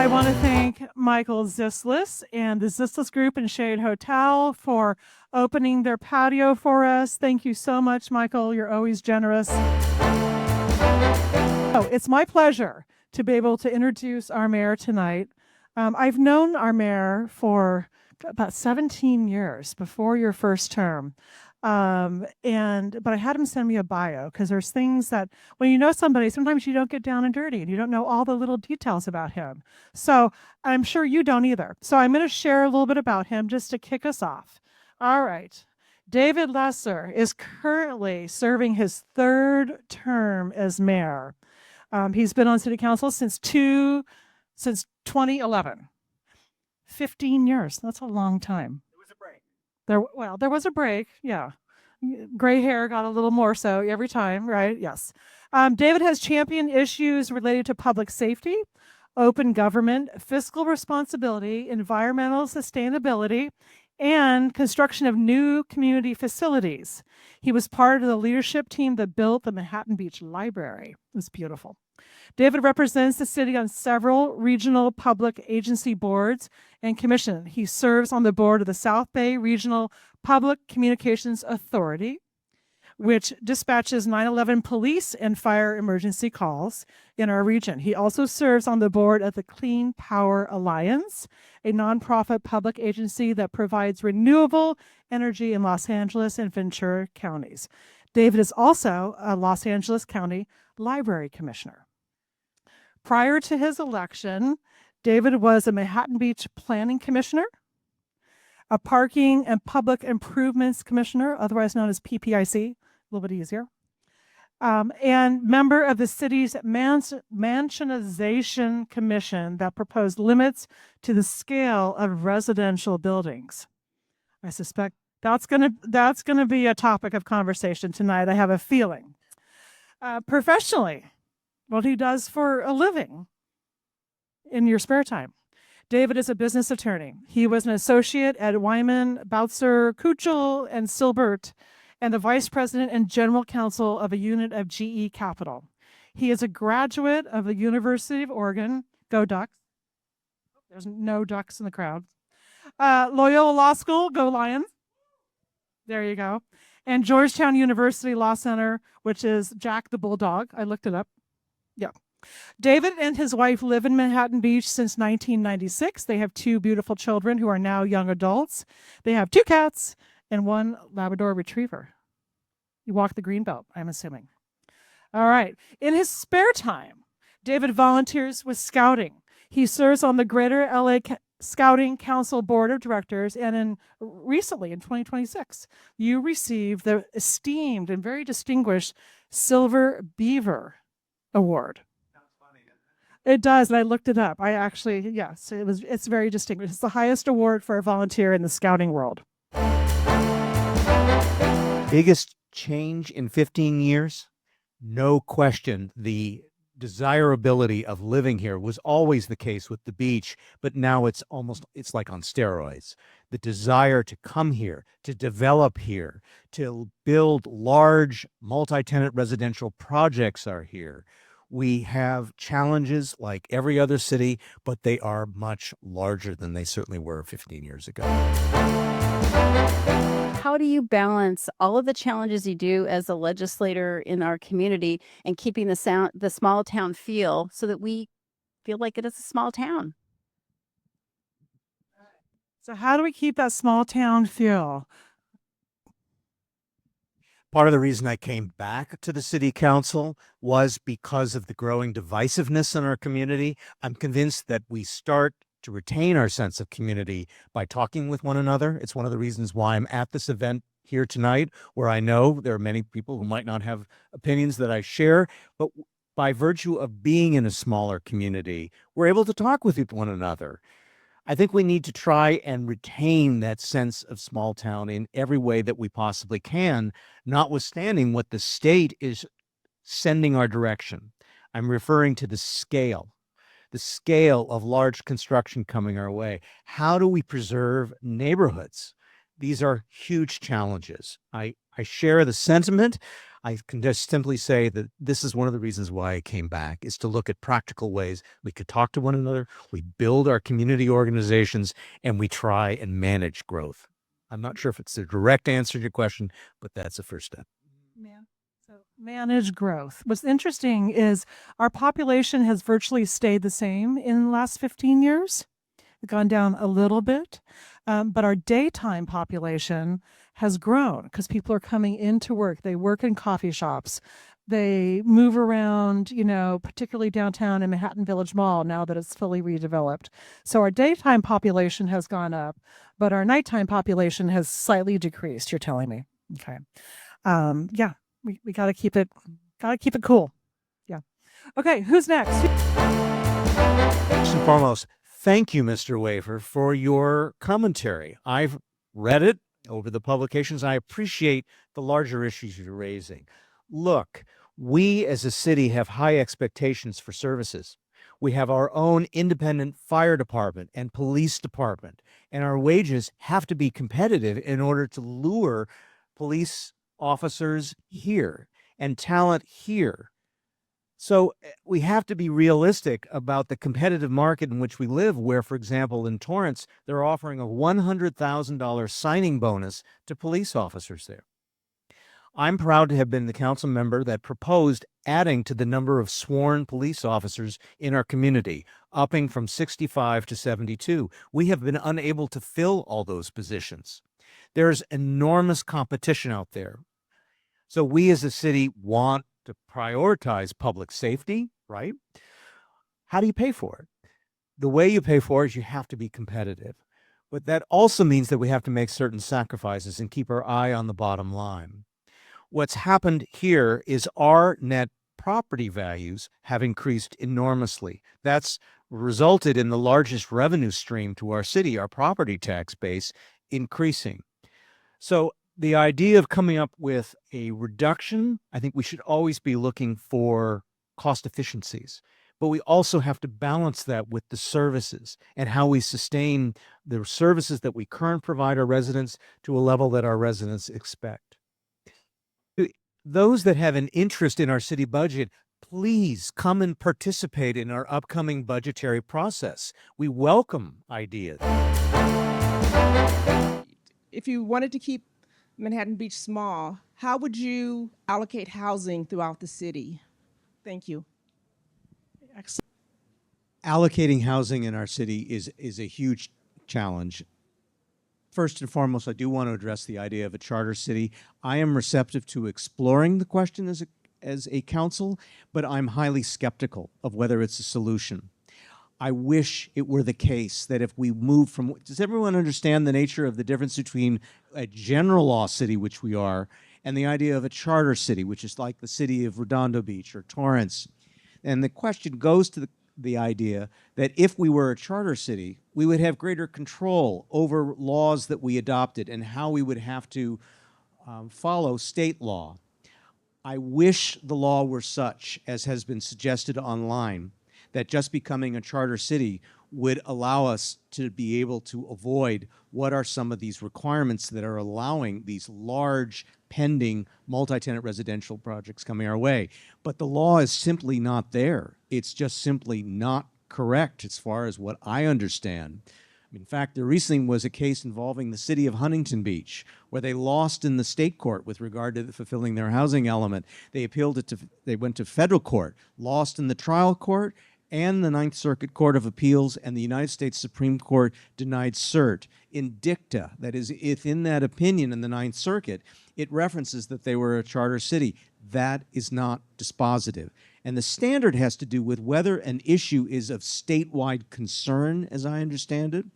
I want to thank Michael Zislis and the Zislis Group and Shade Hotel for opening their patio for us. Thank you so much, Michael. You're always generous. Oh, it's my pleasure to be able to introduce our mayor tonight. I've known our mayor for about 17 years before your first term. But I had him send me a bio because there's things that when you know somebody, sometimes you don't get down and dirty and you don't know all the little details about him. So I'm sure you don't either. So I'm going to share a little bit about him just to kick us off. All right. David Lesser is currently serving his third term as mayor. He's been on city council since 2011. 15 years. That's a long time. There was a break. Yeah. Gray hair got a little more so every time, right? Yes. David has championed issues related to public safety, open government, fiscal responsibility, environmental sustainability, and construction of new community facilities. He was part of the leadership team that built the Manhattan Beach Library. It was beautiful. David represents the city on several regional public agency boards and commissions. He serves on the board of the South Bay Regional Public Communications Authority, which dispatches 911 police and fire emergency calls in our region. He also serves on the board of the Clean Power Alliance, a nonprofit public agency that provides renewable energy in Los Angeles and Ventura counties. David is also a Los Angeles County Library Commissioner. Prior to his election, David was a Manhattan Beach Planning Commissioner, a Parking and Public Improvements Commissioner, otherwise known as PPIC, a little bit easier, and member of the city's Mansionization Commission that proposed limits to the scale of residential buildings. I suspect that's gonna be a topic of conversation tonight. I have a feeling. Professionally, what he does for a living in your spare time. David is a business attorney. He was an associate at Wyman, Boutzer, Kuchel, and Silbert, and the vice president and general counsel of a unit of GE Capital. He is a graduate of the University of Oregon. Go Ducks. There's no ducks in the crowd. Loyola Law School. Go Lions. There you go. And Georgetown University Law Center, which is Jack the Bulldog. I looked it up. Yeah. David and his wife live in Manhattan Beach since 1996. They have two beautiful children who are now young adults. They have two cats and one Labrador retriever. You walk the greenbelt, I'm assuming. All right. In his spare time, David volunteers with Scouting. He serves on the Greater LA Scouting Council Board of Directors, and recently in 2026, you received the esteemed and very distinguished Silver Beaver Award. It does, and I looked it up. Yes, it's very distinguished. It's the highest award for a volunteer in the scouting world. Biggest change in 15 years? No question. The desirability of living here was always the case with the beach, but now it's like on steroids. The desire to come here, to develop here, to build large multi-tenant residential projects are here. We have challenges like every other city, but they are much larger than they certainly were 15 years ago. How do you balance all of the challenges you do as a legislator in our community and keeping the small town feel so that we feel like it is a small town? So how do we keep that small town feel? Part of the reason I came back to the city council was because of the growing divisiveness in our community. I'm convinced that we start to retain our sense of community by talking with one another. It's one of the reasons why I'm at this event here tonight, where I know there are many people who might not have opinions that I share, but by virtue of being in a smaller community, we're able to talk with one another. I think we need to try and retain that sense of small town in every way that we possibly can, notwithstanding what the state is sending our direction. I'm referring to the scale of large construction coming our way. How do we preserve neighborhoods? These are huge challenges. I share the sentiment. I can just simply say that this is one of the reasons why I came back, is to look at practical ways we could talk to one another, we build our community organizations, and we try and manage growth. I'm not sure if it's a direct answer to your question, but that's the first step. So manage growth. What's interesting is our population has virtually stayed the same in the last 15 years. We've gone down a little bit, but our daytime population has grown because people are coming into work. They work in coffee shops. They move around, particularly downtown in Manhattan Village Mall now that it's fully redeveloped. So our daytime population has gone up, but our nighttime population has slightly decreased, you're telling me. Okay. Yeah, we gotta keep it cool. Yeah. Okay, who's next? First and foremost, thank you, Mr. Wafer, for your commentary. I've read it over the publications. I appreciate the larger issues you're raising. Look, we as a city have high expectations for services. We have our own independent fire department and police department, and our wages have to be competitive in order to lure police officers here and talent here. So we have to be realistic about the competitive market in which we live, where, for example, in Torrance, they're offering a $100,000 signing bonus to police officers there. I'm proud to have been the council member that proposed adding to the number of sworn police officers in our community, upping from 65 to 72. We have been unable to fill all those positions. There's enormous competition out there. So we as a city want to prioritize public safety, right? How do you pay for it? The way you pay for it is you have to be competitive. But that also means that we have to make certain sacrifices and keep our eye on the bottom line. What's happened here is our net property values have increased enormously. That's resulted in the largest revenue stream to our city, our property tax base, increasing. So the idea of coming up with a reduction, I think we should always be looking for cost efficiencies. But we also have to balance that with the services and how we sustain the services that we currently provide our residents to a level that our residents expect. Those that have an interest in our city budget, please come and participate in our upcoming budgetary process. We welcome ideas. If you wanted to keep Manhattan Beach small, how would you allocate housing throughout the city? Thank you. Excellent. Allocating housing in our city is a huge challenge. First and foremost, I do want to address the idea of a charter city. I am receptive to exploring the question as a council, but I'm highly skeptical of whether it's a solution. I wish it were the case that if we move from, does everyone understand the nature of the difference between a general law city, which we are, and the idea of a charter city, which is like the city of Redondo Beach or Torrance? And the question goes to the idea that if we were a charter city, we would have greater control over laws that we adopted and how we would have to follow state law. I wish the law were such, as has been suggested online, that just becoming a charter city would allow us to be able to avoid what are some of these requirements that are allowing these large pending multi-tenant residential projects coming our way. But the law is simply not there. It's just simply not correct as far as what I understand. In fact, there recently was a case involving the city of Huntington Beach, where they lost in the state court with regard to fulfilling their housing element. They appealed it to, they went to federal court, lost in the trial court, and the Ninth Circuit Court of Appeals and the United States Supreme Court denied cert. In dicta, that is, if in that opinion in the Ninth Circuit, it references that they were a charter city. That is not dispositive. And the standard has to do with whether an issue is of statewide concern, as I understand it.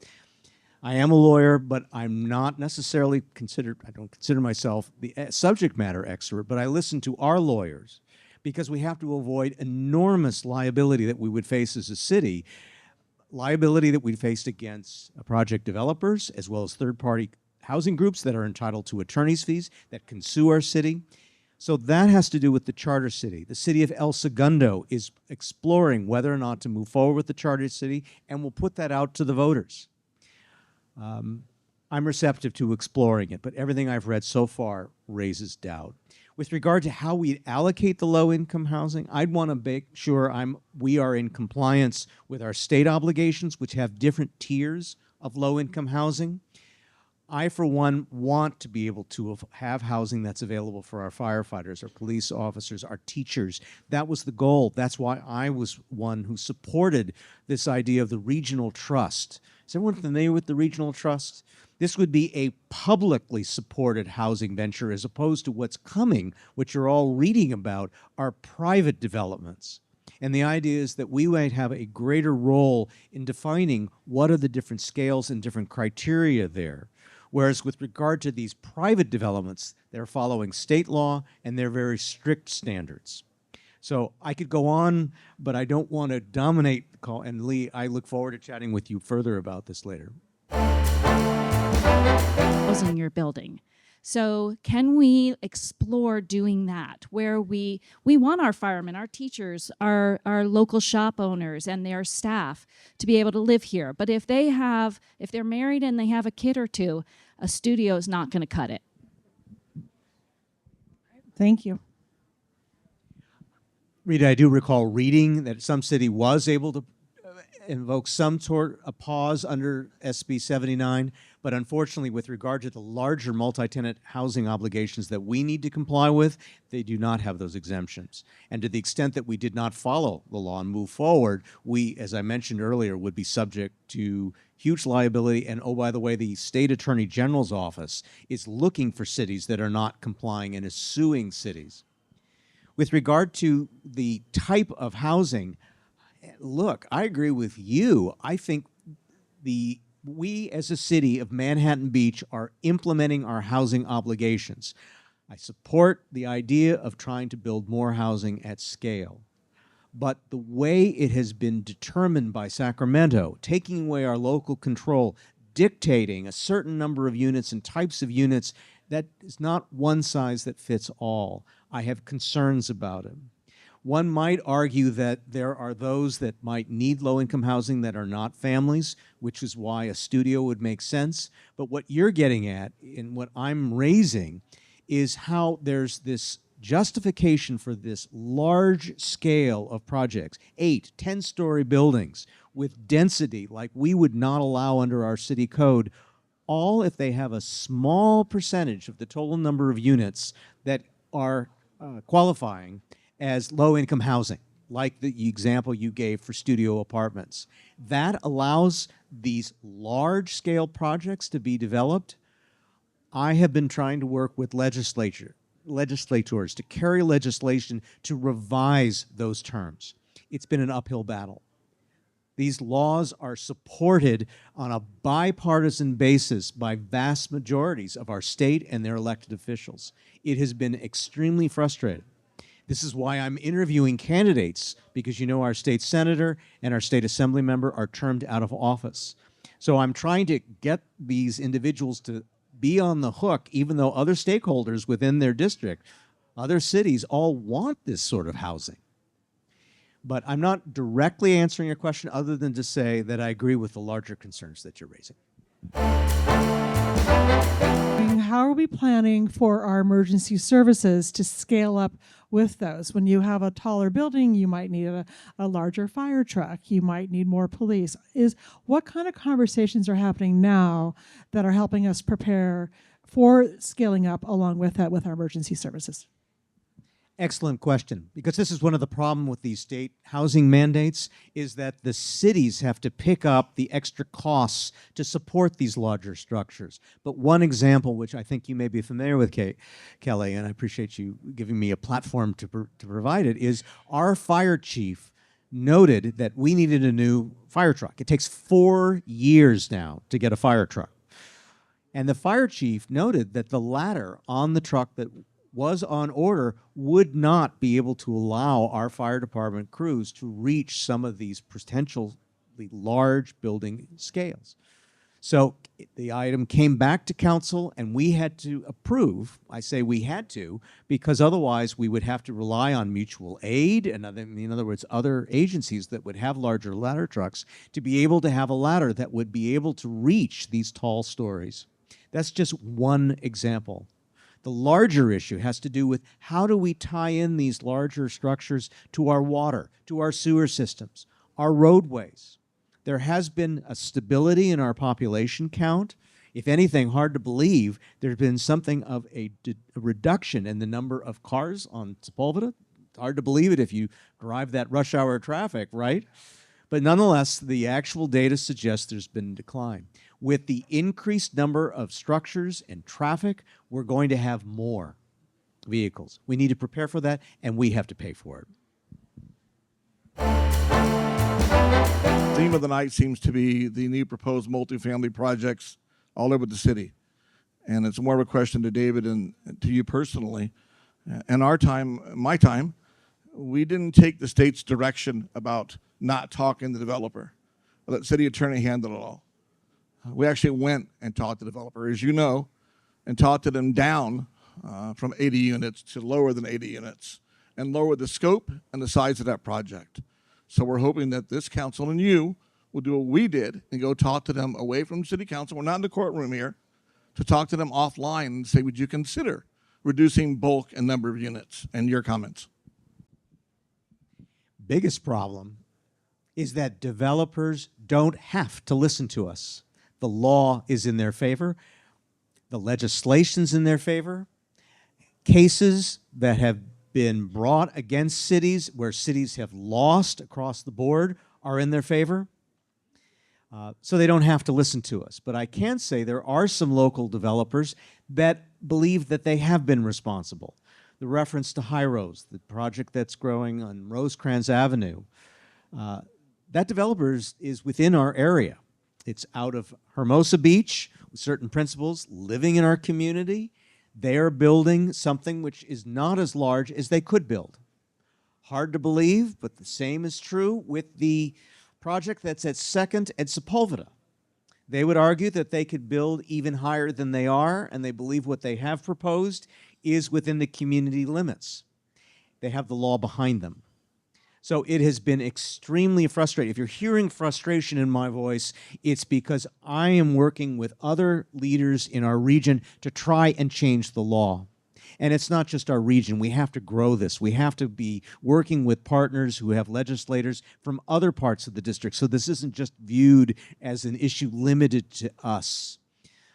I am a lawyer, but I'm not necessarily I don't consider myself the subject matter expert, but I listen to our lawyers because we have to avoid enormous liability that we would face as a city, liability that we faced against project developers, as well as third-party housing groups that are entitled to attorney's fees that can sue our city. So that has to do with the charter city. The city of El Segundo is exploring whether or not to move forward with the charter city, and we'll put that out to the voters. I'm receptive to exploring it, but everything I've read so far raises doubt. With regard to how we allocate the low-income housing, I'd want to make sure we are in compliance with our state obligations, which have different tiers of low-income housing. I, for one, want to be able to have housing that's available for our firefighters, our police officers, our teachers. That was the goal. That's why I was one who supported this idea of the regional trust. Is everyone familiar with the regional trust? This would be a publicly supported housing venture as opposed to what's coming, which you're all reading about, are private developments. And the idea is that we might have a greater role in defining what are the different scales and different criteria there. Whereas with regard to these private developments, they're following state law and they're very strict standards. So I could go on, but I don't want to dominate the call. And Lee, I look forward to chatting with you further about this later. Housing your building. So can we explore doing that where we want our firemen, our teachers, our local shop owners and their staff to be able to live here. But if they're married and they have a kid or two, a studio is not going to cut it. Thank you. Rita, I do recall reading that some city was able to invoke some sort of pause under SB 79, but unfortunately with regard to the larger multi-tenant housing obligations that we need to comply with, they do not have those exemptions. And to the extent that we did not follow the law and move forward, we, as I mentioned earlier, would be subject to huge liability. And oh, by the way, the State Attorney General's office is looking for cities that are not complying and is suing cities. With regard to the type of housing, look, I agree with you. I think we as a city of Manhattan Beach are implementing our housing obligations. I support the idea of trying to build more housing at scale. But the way it has been determined by Sacramento, taking away our local control, dictating a certain number of units and types of units, that is not one size that fits all. I have concerns about it. One might argue that there are those that might need low-income housing that are not families, which is why a studio would make sense. But what you're getting at, and what I'm raising, is how there's this justification for this large scale of projects, 8, 10-story buildings with density like we would not allow under our city code, all if they have a small percentage of the total number of units that are qualifying as low-income housing, like the example you gave for studio apartments. That allows these large-scale projects to be developed. I have been trying to work with legislators to carry legislation to revise those terms. It's been an uphill battle. These laws are supported on a bipartisan basis by vast majorities of our state and their elected officials. It has been extremely frustrating. This is why I'm interviewing candidates, because you know our state senator and our state assembly member are termed out of office. So I'm trying to get these individuals to be on the hook, even though other stakeholders within their district, other cities, all want this sort of housing. But I'm not directly answering your question other than to say that I agree with the larger concerns that you're raising. How are we planning for our emergency services to scale up with those? When you have a taller building, you might need a larger fire truck. You might need more police. What kind of conversations are happening now that are helping us prepare for scaling up along with that with our emergency services? Excellent question, because this is one of the problems with these state housing mandates is that the cities have to pick up the extra costs to support these larger structures. But one example, which I think you may be familiar with, Kelly, and I appreciate you giving me a platform to provide it, is our fire chief noted that we needed a new fire truck. It takes 4 years now to get a fire truck. And the fire chief noted that the ladder on the truck that was on order would not be able to allow our fire department crews to reach some of these potentially large building scales. So the item came back to council and we had to approve. I say we had to because otherwise we would have to rely on mutual aid and in other words, other agencies that would have larger ladder trucks to be able to have a ladder that would be able to reach these tall stories. That's just one example. The larger issue has to do with how do we tie in these larger structures to our water, to our sewer systems, our roadways. There has been a stability in our population count. If anything, hard to believe, there's been something of a reduction in the number of cars on Sepulveda. It's hard to believe it if you drive that rush hour traffic, right? But nonetheless, the actual data suggests there's been a decline. With the increased number of structures and traffic, we're going to have more vehicles. We need to prepare for that, and we have to pay for it. Theme of the night seems to be the new proposed multifamily projects all over the city. And it's more of a question to David and to you personally. In our time, my time, we didn't take the state's direction about not talking to the developer. Let the city attorney handle it all. We actually went and talked to the developer, as you know, and talked to them down from 80 units to lower than 80 units and lower the scope and the size of that project. So we're hoping that this council and you will do what we did and go talk to them away from city council. We're not in the courtroom here, to talk to them offline and say, would you consider reducing bulk and number of units? And your comments. Biggest problem is that developers don't have to listen to us. The law is in their favor. The legislation's in their favor. Cases that have been brought against cities where cities have lost across the board are in their favor. So they don't have to listen to us. But I can say there are some local developers that believe that they have been responsible. The reference to High Rose, the project that's growing on Rosecrans Avenue, that developer is within our area. It's out of Hermosa Beach with certain principles, living in our community. They are building something which is not as large as they could build. Hard to believe, but the same is true with the project that's at 2nd and Sepulveda. They would argue that they could build even higher than they are, and they believe what they have proposed is within the community limits. They have the law behind them. So it has been extremely frustrating. If you're hearing frustration in my voice, it's because I am working with other leaders in our region to try and change the law. And it's not just our region. We have to grow this. We have to be working with partners who have legislators from other parts of the district. So this isn't just viewed as an issue limited to us.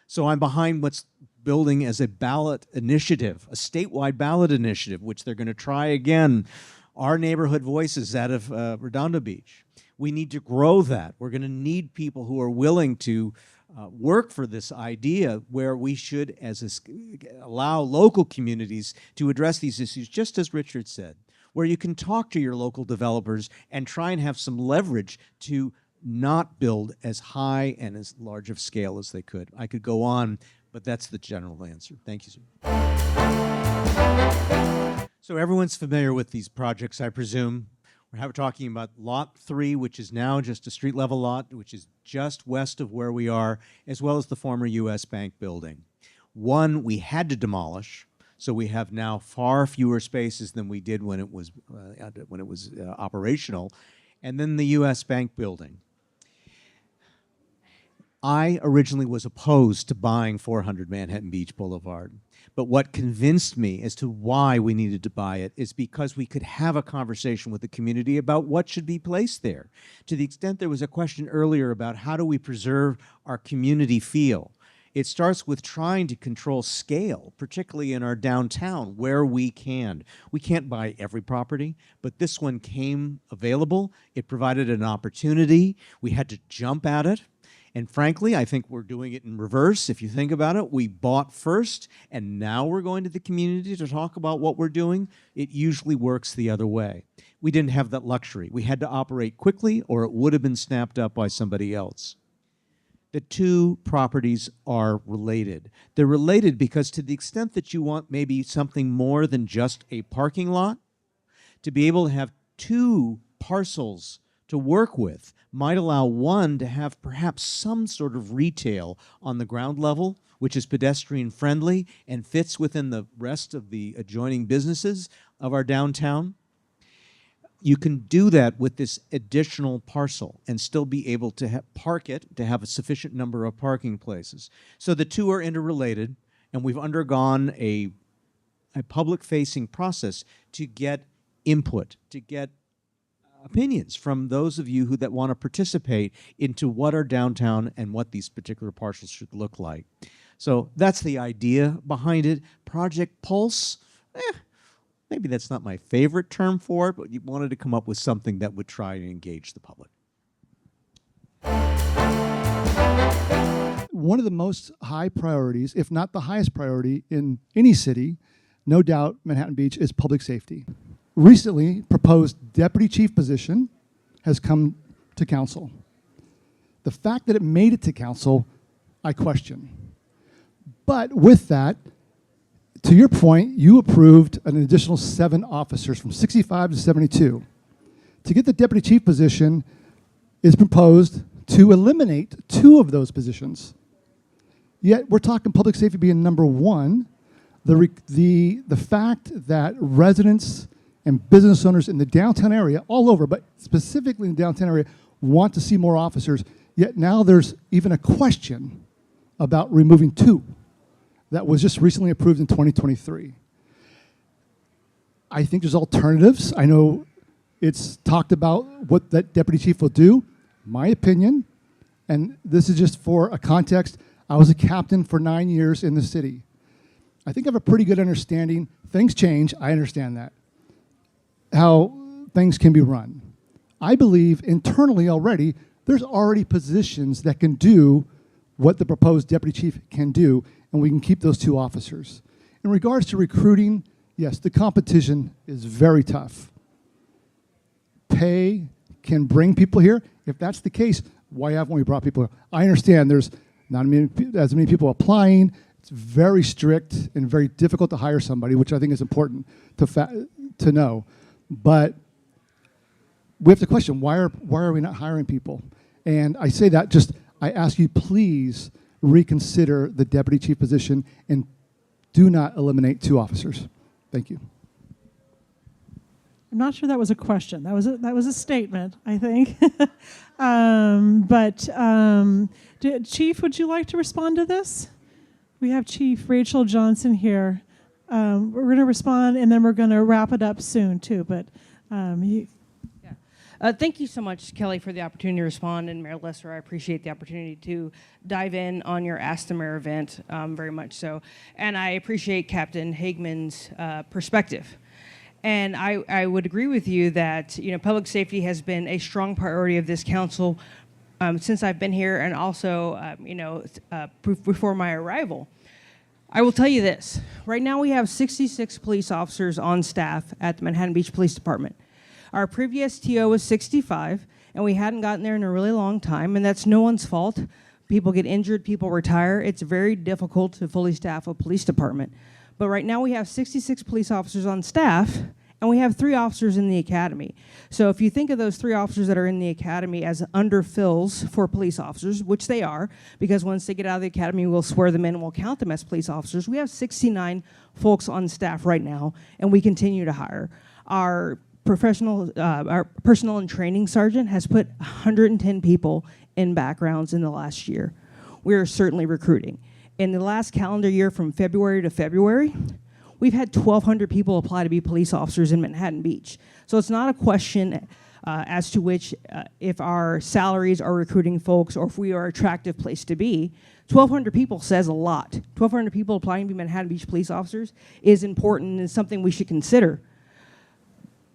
So I'm behind what's building as a ballot initiative, a statewide ballot initiative, which they're going to try again. Our neighborhood voices out of Redondo Beach. We need to grow that. We're going to need people who are willing to work for this idea where we should allow local communities to address these issues, just as Richard said, where you can talk to your local developers and try and have some leverage to not build as high and as large of scale as they could. I could go on, but that's the general answer. Thank you, sir. So everyone's familiar with these projects, I presume. We're talking about Lot 3, which is now just a street-level lot, which is just west of where we are, as well as the former U.S. Bank building. One we had to demolish, so we have now far fewer spaces than we did when it was operational, and then the U.S. Bank building. I originally was opposed to buying 400 Manhattan Beach Boulevard. But what convinced me as to why we needed to buy it is because we could have a conversation with the community about what should be placed there. To the extent there was a question earlier about how do we preserve our community feel. It starts with trying to control scale, particularly in our downtown where we can. We can't buy every property, but this one came available. It provided an opportunity. We had to jump at it. And frankly, I think we're doing it in reverse. If you think about it, we bought first, and now we're going to the community to talk about what we're doing. It usually works the other way. We didn't have that luxury. We had to operate quickly, or it would have been snapped up by somebody else. The two properties are related. They're related because to the extent that you want maybe something more than just a parking lot, to be able to have two parcels to work with might allow one to have perhaps some sort of retail on the ground level, which is pedestrian friendly and fits within the rest of the adjoining businesses of our downtown. You can do that with this additional parcel and still be able to park it, to have a sufficient number of parking places. So the two are interrelated, and we've undergone a a public-facing process to get input, to get opinions from those of you that want to participate into what our downtown and what these particular parcels should look like. So that's the idea behind it. Project Pulse, maybe that's not my favorite term for it, but you wanted to come up with something that would try and engage the public. One of the most high priorities, if not the highest priority in any city, no doubt Manhattan Beach, is public safety. Recently, proposed deputy chief position has come to council. The fact that it made it to council, I question. But with that, to your point, you approved an additional 7 officers from 65 to 72. To get the deputy chief position is proposed to eliminate 2 of those positions. Yet we're talking public safety being number 1. The fact that residents and business owners in the downtown area, all over, but specifically in the downtown area, want to see more officers, yet now there's even a question about removing 2 that was just recently approved in 2023. I think there's alternatives. I know it's talked about what that deputy chief will do. My opinion, and this is just for a context, I was a captain for 9 years in the city. I think I have a pretty good understanding. Things change, I understand that. How things can be run. I believe internally already, there's already positions that can do what the proposed deputy chief can do, and we can keep those 2 officers. In regards to recruiting, yes, the competition is very tough. Pay can bring people here. If that's the case, why haven't we brought people here? I understand there's not as many people applying. It's very strict and very difficult to hire somebody, which I think is important to know. But we have to question, why are we not hiring people? And I say that I ask you, please reconsider the deputy chief position and do not eliminate 2 officers. Thank you. I'm not sure that was a question. That was a statement, I think. Chief, would you like to respond to this? We have Chief Rachel Johnson here. We're going to respond, and then we're going to wrap it up soon, too. But thank you so much, Kelly, for the opportunity to respond, and Mayor Lesser, I appreciate the opportunity to dive in on your Ask the Mayor event, very much so. And I appreciate Captain Hagman's perspective. And I would agree with you that public safety has been a strong priority of this council since I've been here, and also before my arrival. I will tell you this. Right now we have 66 police officers on staff at the Manhattan Beach Police Department. Our previous TO was 65, and we hadn't gotten there in a really long time, and that's no one's fault. People get injured, people retire. It's very difficult to fully staff a police department. But right now we have 66 police officers on staff, and we have 3 officers in the academy. So if you think of those 3 officers that are in the academy as underfills for police officers, which they are, because once they get out of the academy, we'll swear them in and we'll count them as police officers. We have 69 folks on staff right now, and we continue to hire. Our personnel and training sergeant has put 110 people in backgrounds in the last year. We are certainly recruiting. In the last calendar year, from February to February, we've had 1,200 people apply to be police officers in Manhattan Beach. So it's not a question as to which if our salaries are recruiting folks or if we are an attractive place to be. 1,200 people says a lot. 1,200 people applying to be Manhattan Beach police officers is important and something we should consider.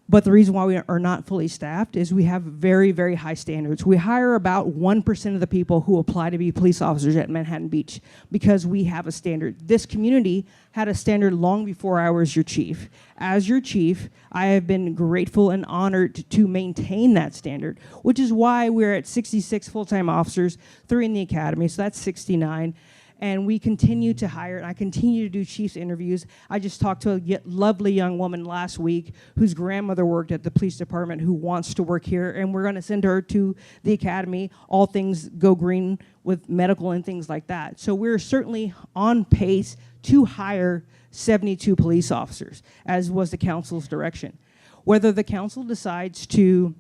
But the reason why we are not fully staffed is we have very, very high standards. We hire about 1% of the people who apply to be police officers at Manhattan Beach because we have a standard. This community had a standard long before I was your chief. As your chief, I have been grateful and honored to maintain that standard, which is why we're at 66 full-time officers, 3 in the academy, so that's 69. And we continue to hire, and I continue to do chief's interviews. I just talked to a lovely young woman last week whose grandmother worked at the police department who wants to work here, and we're going to send her to the academy. All things go green with medical and things like that. So we're certainly on pace to hire 72 police officers, as was the council's direction. Whether the council decides to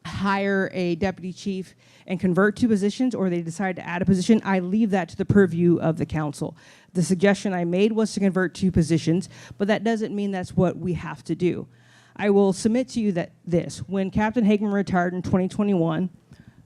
hire a deputy chief and convert two positions, or they decide to add a position, I leave that to the purview of the council. The suggestion I made was to convert two positions, but that doesn't mean that's what we have to do. I will submit to you that when Captain Hageman retired in 2021,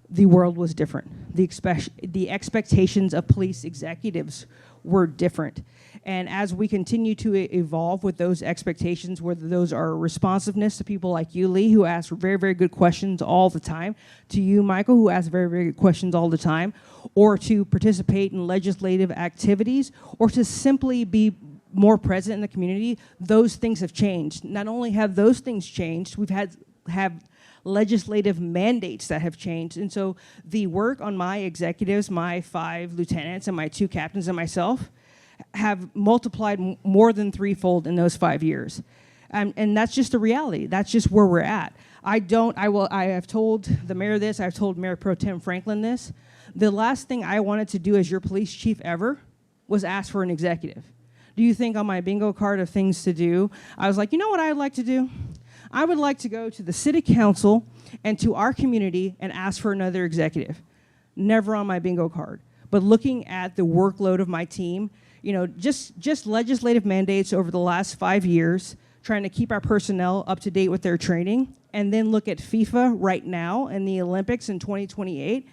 the world was different. The expectations of police executives were different. And as we continue to evolve with those expectations, whether those are responsiveness to people like you, Lee, who ask very, very good questions all the time, to you, Michael, who asks very, very good questions all the time, or to participate in legislative activities, or to simply be more present in the community, those things have changed. Not only have those things changed, we've have legislative mandates that have changed. And so the work on my executives, my 5 lieutenants and my 2 captains and myself, have multiplied more than threefold in those 5 years. And that's just the reality. That's just where we're at. I have told the mayor this, I've told Mayor Pro Tem Franklin this. The last thing I wanted to do as your police chief ever was ask for an executive. Do you think on my bingo card of things to do, I was like, you know what I'd like to do? I would like to go to the city council and to our community and ask for another executive. Never on my bingo card. But looking at the workload of my team, just legislative mandates over the last 5 years, trying to keep our personnel up to date with their training, and then look at FIFA right now and the Olympics in 2028,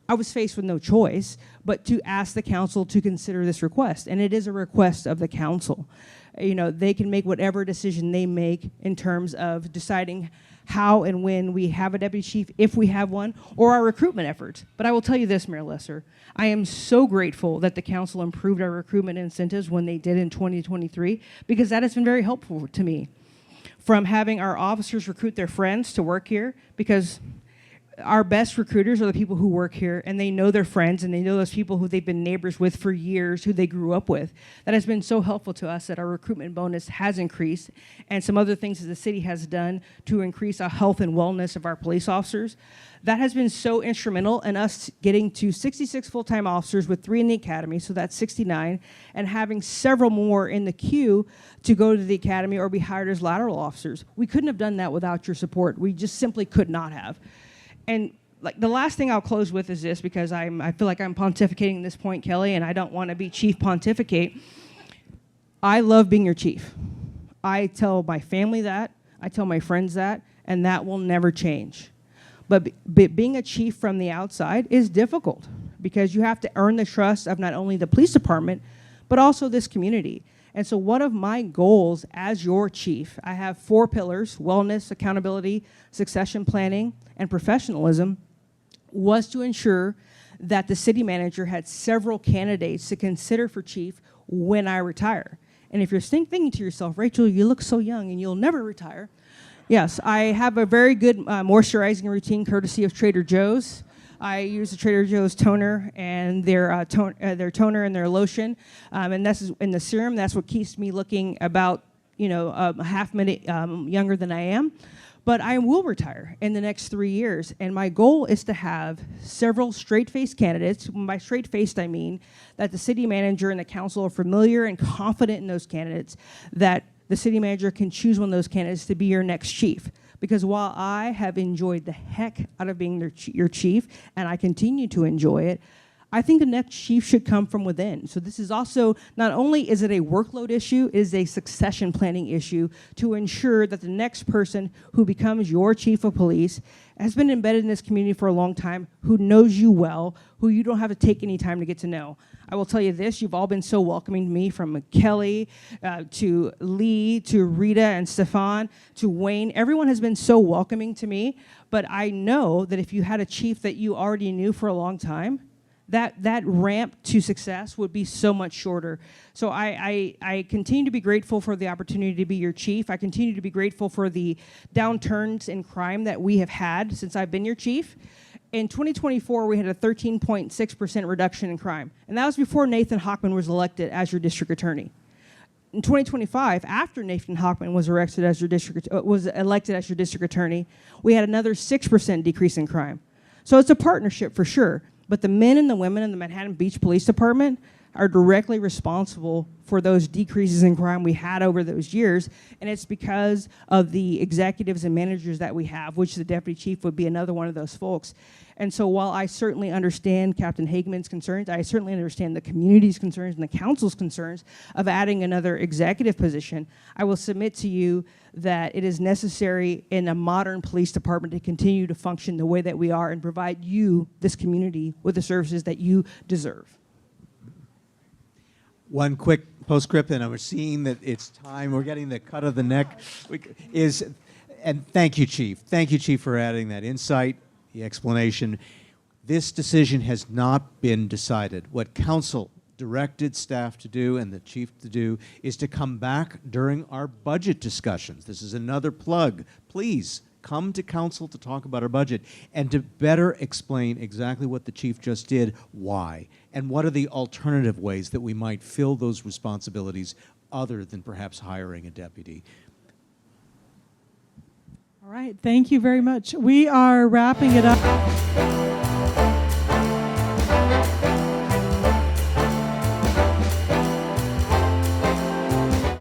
I was faced with no choice but to ask the council to consider this request. And it is a request of the council. They can make whatever decision they make in terms of deciding how and when we have a deputy chief, if we have one, or our recruitment efforts. But I will tell you this, Mayor Lesser, I am so grateful that the council improved our recruitment incentives when they did in 2023, because that has been very helpful to me. From having our officers recruit their friends to work here, because our best recruiters are the people who work here, and they know their friends, and they know those people who they've been neighbors with for years, who they grew up with. That has been so helpful to us that our recruitment bonus has increased, and some other things that the city has done to increase our health and wellness of our police officers. That has been so instrumental in us getting to 66 full-time officers with 3 in the academy, so that's 69, and having several more in the queue to go to the academy or be hired as lateral officers. We couldn't have done that without your support. We just simply could not have. And the last thing I'll close with is this, because I feel like I'm pontificating at this point, Kelly, and I don't want to be chief pontificate. I love being your chief. I tell my family that, I tell my friends that, and that will never change. But being a chief from the outside is difficult, because you have to earn the trust of not only the police department, but also this community. And so one of my goals as your chief, I have 4 pillars: wellness, accountability, succession planning, and professionalism, was to ensure that the city manager had several candidates to consider for chief when I retire. And if you're thinking to yourself, Rachel, you look so young and you'll never retire. Yes, I have a very good moisturizing routine courtesy of Trader Joe's. I use the Trader Joe's toner and their toner and their lotion, and that's in the serum. That's what keeps me looking about a half minute younger than I am. But I will retire in the next 3 years, and my goal is to have several straight-faced candidates. By straight-faced, I mean that the city manager and the council are familiar and confident in those candidates, that the city manager can choose one of those candidates to be your next chief. Because while I have enjoyed the heck out of being your chief, and I continue to enjoy it, I think the next chief should come from within. So this is also, not only is it a workload issue, it is a succession planning issue to ensure that the next person who becomes your chief of police has been embedded in this community for a long time, who knows you well, who you don't have to take any time to get to know. I will tell you this, you've all been so welcoming to me, from Kelly to Lee to Rita and Stefan to Wayne. Everyone has been so welcoming to me, but I know that if you had a chief that you already knew for a long time, that ramp to success would be so much shorter. So I continue to be grateful for the opportunity to be your chief. I continue to be grateful for the downturns in crime that we have had since I've been your chief. In 2024, we had a 13.6% reduction in crime, and that was before Nathan Hockman was elected as your district attorney. In 2025, after Nathan Hockman was elected as your district attorney, we had another 6% decrease in crime. So it's a partnership for sure. But the men and the women in the Manhattan Beach Police Department, are directly responsible for those decreases in crime we had over those years. And it's because of the executives and managers that we have, which the deputy chief would be another one of those folks. And so while I certainly understand Captain Hageman's concerns, I certainly understand the community's concerns and the council's concerns of adding another executive position, I will submit to you that it is necessary in a modern police department to continue to function the way that we are and provide you, this community, with the services that you deserve. One quick postscript, and we're seeing that it's time. We're getting the cut of the neck. And thank you, Chief. Thank you, Chief, for adding that insight, the explanation. This decision has not been decided. What council directed staff to do and the chief to do is to come back during our budget discussions. This is another plug. Please come to council to talk about our budget and to better explain exactly what the chief just did, why, and what are the alternative ways that we might fill those responsibilities other than perhaps hiring a deputy. All right, thank you very much. We are wrapping it up.